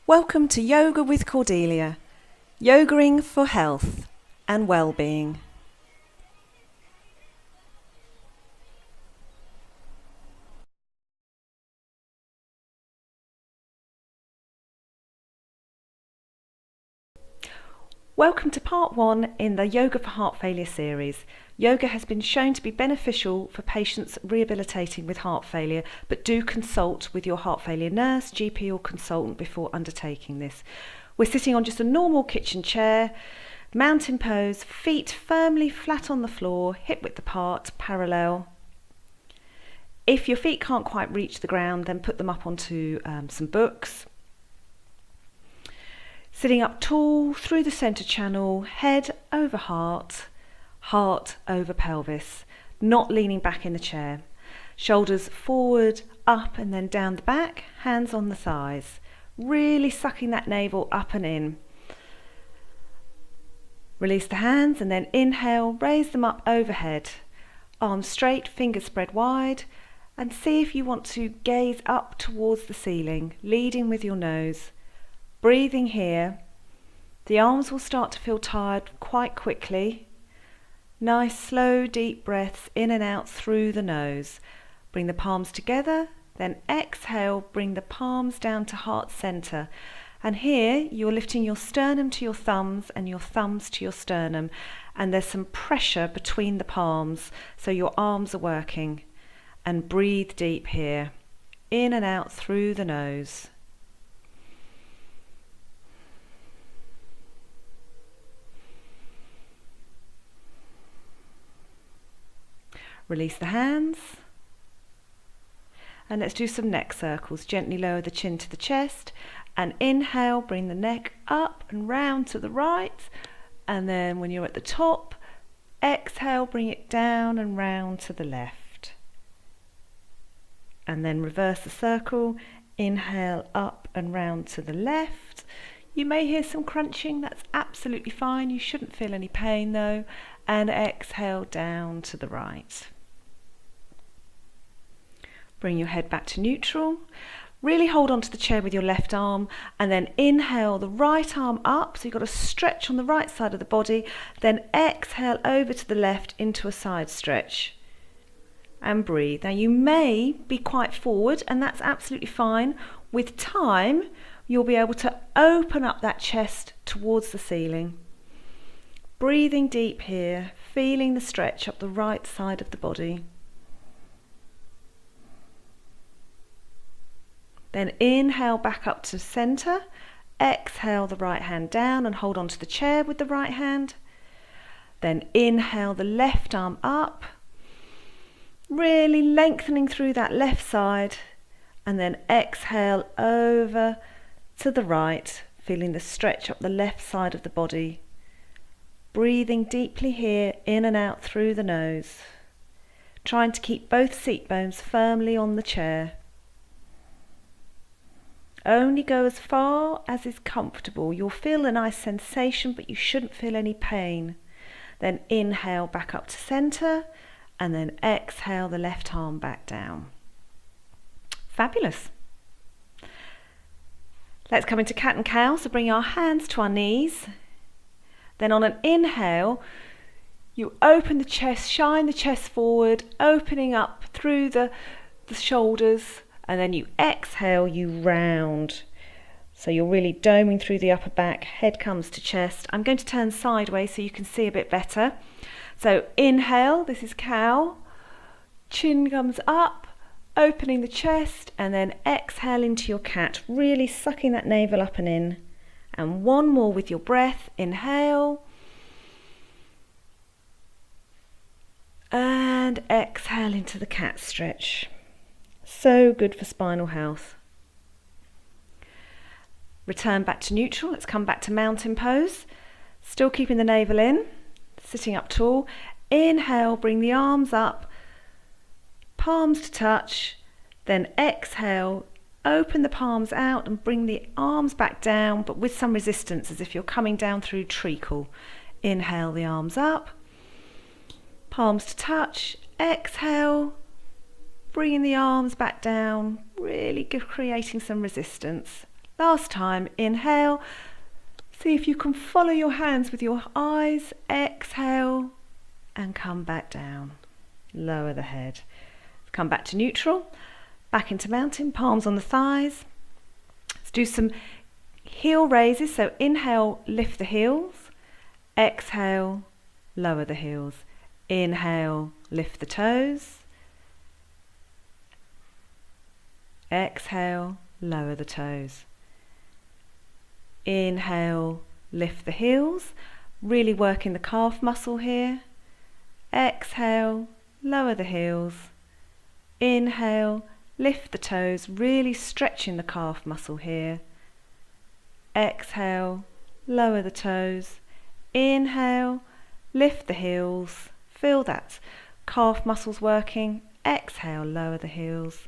Welcome to Yoga with Cordelia, yogaing for health and well-being. Welcome to part 1 in the Yoga for Heart Failure series. Yoga has been shown to be beneficial for patients rehabilitating with heart failure, but do consult with your heart failure nurse, GP or consultant before undertaking this. We're sitting on just a normal kitchen chair, mountain pose, feet firmly flat on the floor, hip width apart, parallel. If your feet can't quite reach the ground, then put them up onto some books. Sitting up tall through the centre channel, head over heart, heart over pelvis, not leaning back in the chair. Shoulders forward, up and then down the back, hands on the thighs. Really sucking that navel up and in. Release the hands and then inhale, raise them up overhead. Arms straight, fingers spread wide, and see if you want to gaze up towards the ceiling, leading with your nose. Breathing here, the arms will start to feel tired quite quickly. Nice slow deep breaths in and out through the nose. Bring the palms together, then exhale, bring the palms down to heart center. And here you're lifting your sternum to your thumbs and your thumbs to your sternum, and there's some pressure between the palms so your arms are working. And breathe deep here, in and out through the nose. Release the hands, and let's do some neck circles. Gently lower the chin to the chest, and inhale, bring the neck up and round to the right, and then when you're at the top, exhale, bring it down and round to the left. And then reverse the circle, inhale up and round to the left. You may hear some crunching, that's absolutely fine, you shouldn't feel any pain though, and exhale down to the right. Bring your head back to neutral. Really hold onto the chair with your left arm and then inhale the right arm up. So you've got a stretch on the right side of the body. Then exhale over to the left into a side stretch. And breathe. Now you may be quite forward and that's absolutely fine. With time, you'll be able to open up that chest towards the ceiling. Breathing deep here, feeling the stretch up the right side of the body. Then inhale back up to center, exhale the right hand down and hold onto the chair with the right hand. Then inhale the left arm up, really lengthening through that left side, and then exhale over to the right, feeling the stretch up the left side of the body. Breathing deeply here, in and out through the nose, trying to keep both seat bones firmly on the chair. Only go as far as is comfortable. You'll feel a nice sensation, but you shouldn't feel any pain. Then inhale back up to center, and then exhale the left arm back down. Fabulous. Let's come into cat and cow. So bring our hands to our knees. Then on an inhale, you open the chest, shine the chest forward, opening up through the shoulders. And then you exhale, you round. So you're really doming through the upper back, head comes to chest. I'm going to turn sideways so you can see a bit better. So inhale, this is cow. Chin comes up, opening the chest, and then exhale into your cat, really sucking that navel up and in. And one more with your breath, inhale. And exhale into the cat stretch. So good for spinal health. Return back to neutral. Let's come back to mountain pose. Still keeping the navel in, sitting up tall. Inhale, bring the arms up, palms to touch. Then exhale, open the palms out and bring the arms back down, but with some resistance, as if you're coming down through treacle. Inhale the arms up, palms to touch. Exhale, bringing the arms back down, really creating some resistance. Last time, inhale. See if you can follow your hands with your eyes. Exhale and come back down. Lower the head. Come back to neutral. Back into mountain, palms on the thighs. Let's do some heel raises. So inhale, lift the heels. Exhale, lower the heels. Inhale, lift the toes. Exhale, lower the toes. Inhale, lift the heels, really working the calf muscle here. Exhale, lower the heels. Inhale, lift the toes, really stretching the calf muscle here. Exhale, lower the toes. Inhale, lift the heels. Feel that calf muscles working. Exhale, lower the heels.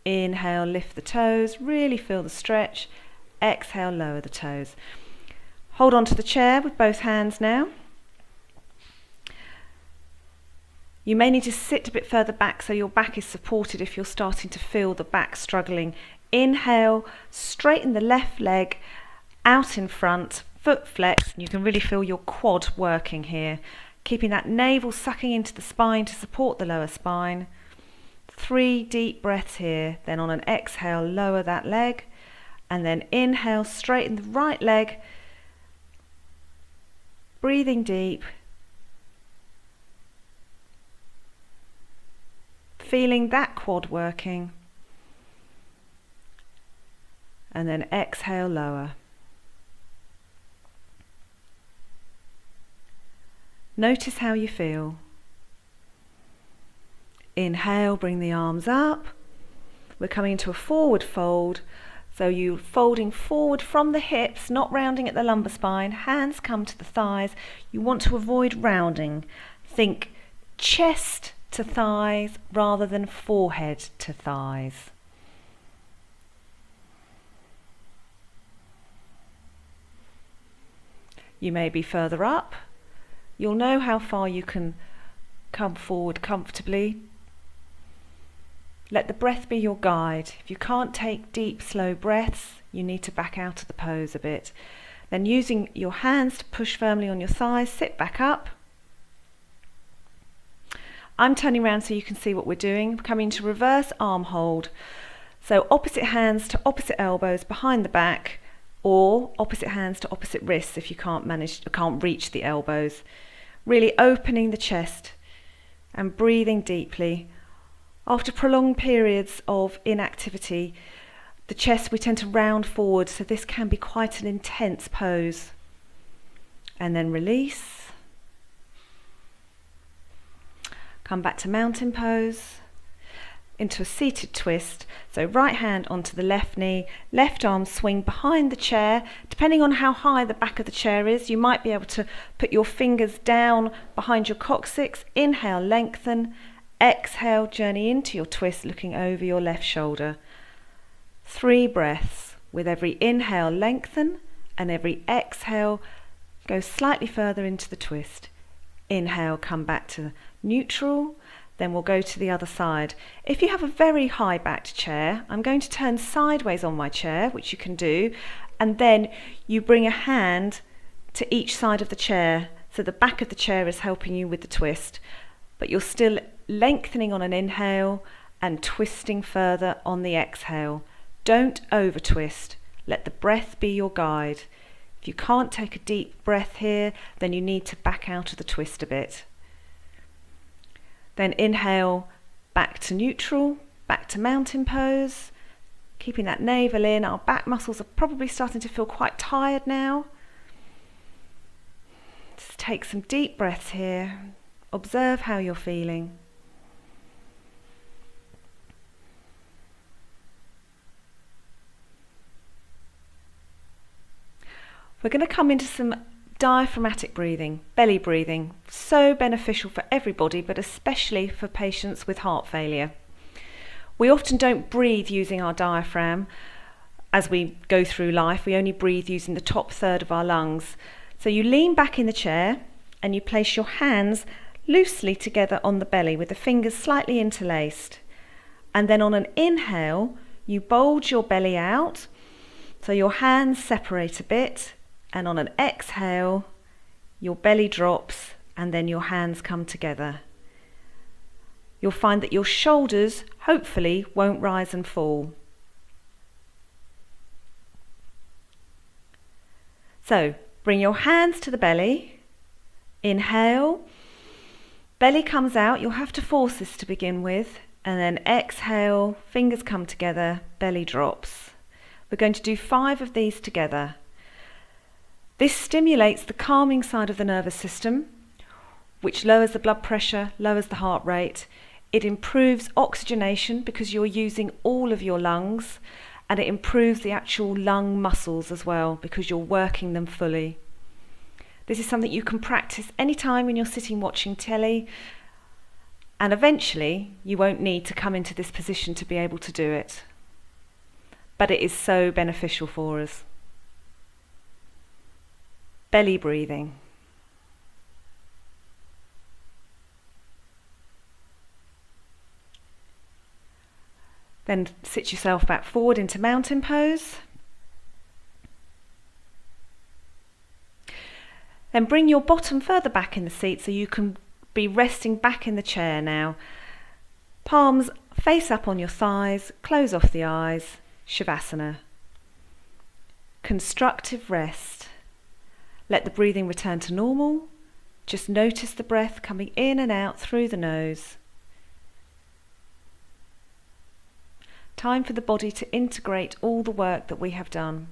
Inhale, lift the toes, really feel the stretch. Exhale, lower the toes. Hold on to the chair with both hands now. You may need to sit a bit further back so your back is supported if you're starting to feel the back struggling. Inhale, straighten the left leg out in front, foot flex, and you can really feel your quad working here. Keeping that navel sucking into the spine to support the lower spine. 3 deep breaths here. Then on an exhale, lower that leg. And then inhale, straighten the right leg. Breathing deep. Feeling that quad working. And then exhale, lower. Notice how you feel. Inhale, bring the arms up. We're coming into a forward fold. So you're folding forward from the hips, not rounding at the lumbar spine. Hands come to the thighs. You want to avoid rounding. Think chest to thighs rather than forehead to thighs. You may be further up. You'll know how far you can come forward comfortably. Let the breath be your guide. If you can't take deep, slow breaths, you need to back out of the pose a bit. Then using your hands to push firmly on your thighs, sit back up. I'm turning around so you can see what we're doing. We're coming to reverse arm hold. So opposite hands to opposite elbows behind the back, or opposite hands to opposite wrists if you can't reach the elbows. Really opening the chest and breathing deeply. After prolonged periods of inactivity, the chest, we tend to round forward, so this can be quite an intense pose. And then release. Come back to mountain pose, into a seated twist. So right hand onto the left knee, left arm swing behind the chair. Depending on how high the back of the chair is, you might be able to put your fingers down behind your coccyx. Inhale, lengthen. Exhale, journey into your twist, looking over your left shoulder. 3 breaths. With every inhale, lengthen, and every exhale, go slightly further into the twist. Inhale, come back to neutral, then we'll go to the other side. If you have a very high backed chair, I'm going to turn sideways on my chair, which you can do, and then you bring a hand to each side of the chair, so the back of the chair is helping you with the twist, but you're still lengthening on an inhale and twisting further on the exhale. Don't over twist. Let the breath be your guide. If you can't take a deep breath here, then you need to back out of the twist a bit. Then inhale, back to neutral, back to mountain pose. Keeping that navel in. Our back muscles are probably starting to feel quite tired now. Just take some deep breaths here. Observe how you're feeling. We're going to come into some diaphragmatic breathing, belly breathing. So beneficial for everybody, but especially for patients with heart failure. We often don't breathe using our diaphragm as we go through life. We only breathe using the top third of our lungs. So you lean back in the chair and you place your hands loosely together on the belly with the fingers slightly interlaced. And then on an inhale, you bulge your belly out. So your hands separate a bit, and on an exhale, your belly drops and then your hands come together. You'll find that your shoulders hopefully won't rise and fall. So bring your hands to the belly. Inhale, belly comes out. You'll have to force this to begin with. And then exhale, fingers come together, belly drops. We're going to do 5 of these together. This stimulates the calming side of the nervous system, which lowers the blood pressure, lowers the heart rate. It improves oxygenation because you're using all of your lungs, and it improves the actual lung muscles as well because you're working them fully. This is something you can practice anytime when you're sitting watching telly, and eventually you won't need to come into this position to be able to do it. But it is so beneficial for us. Belly breathing. Then sit yourself back forward into mountain pose. Then bring your bottom further back in the seat so you can be resting back in the chair now. Palms face up on your thighs, close off the eyes, Shavasana. Constructive rest. Let the breathing return to normal. Just notice the breath coming in and out through the nose. Time for the body to integrate all the work that we have done.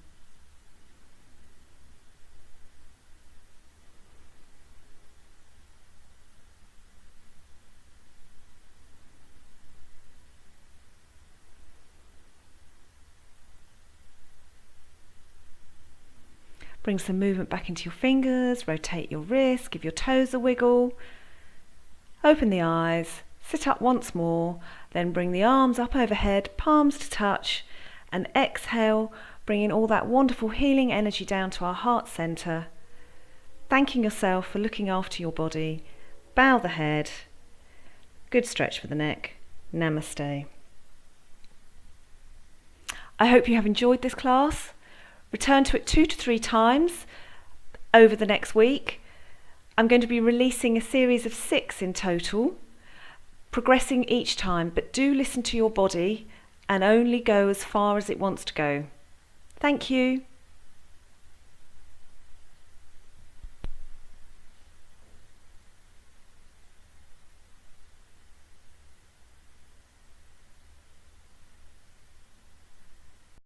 Bring some movement back into your fingers, rotate your wrists, give your toes a wiggle. Open the eyes, sit up once more, then bring the arms up overhead, palms to touch, and exhale, bringing all that wonderful healing energy down to our heart center. Thanking yourself for looking after your body. Bow the head. Good stretch for the neck. Namaste. I hope you have enjoyed this class. Return to it 2 to 3 times over the next week. I'm going to be releasing a series of 6 in total, progressing each time, but do listen to your body and only go as far as it wants to go. Thank you.